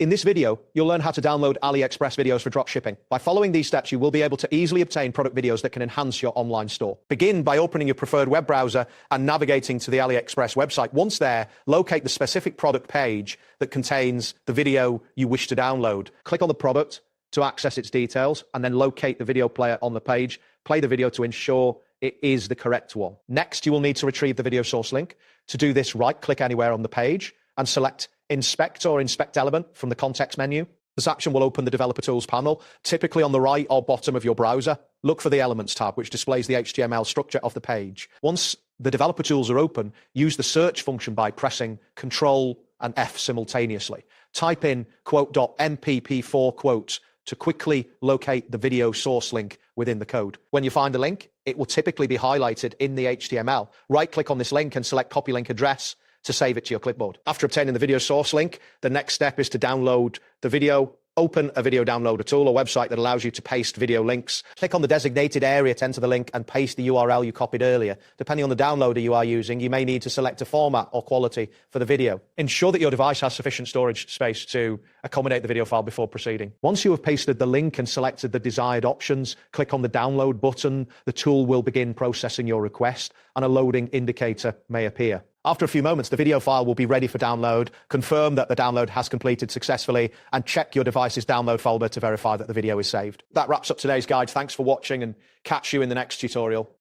In this video, you'll learn how to download AliExpress videos for dropshipping. By following these steps, you will be able to easily obtain product videos that can enhance your online store. Begin by opening your preferred web browser and navigating to the AliExpress website. Once there, locate the specific product page that contains the video you wish to download. Click on the product to access its details, and then locate the video player on the page. Play the video to ensure it is the correct one. Next, you will need to retrieve the video source link. To do this, right-click anywhere on the page and select Inspect or Inspect Element from the context menu. This action will open the Developer Tools panel, typically on the right or bottom of your browser. Look for the Elements tab, which displays the HTML structure of the page. Once the Developer Tools are open, use the search function by pressing Ctrl and F simultaneously. Type in quote.mpp4 quotes to quickly locate the video source link within the code. When you find the link, it will typically be highlighted in the HTML. Right-click on this link and select Copy Link Address to save it to your clipboard. After obtaining the video source link, the next step is to download the video. Open a video downloader tool or website that allows you to paste video links. Click on the designated area to enter the link and paste the URL you copied earlier. Depending on the downloader you are using, you may need to select a format or quality for the video. Ensure that your device has sufficient storage space to accommodate the video file before proceeding. Once you have pasted the link and selected the desired options, click on the download button. The tool will begin processing your request and a loading indicator may appear. After a few moments, the video file will be ready for download. Confirm that the download has completed successfully and check your device's download folder to verify that the video is saved. That wraps up today's guide. Thanks for watching and catch you in the next tutorial.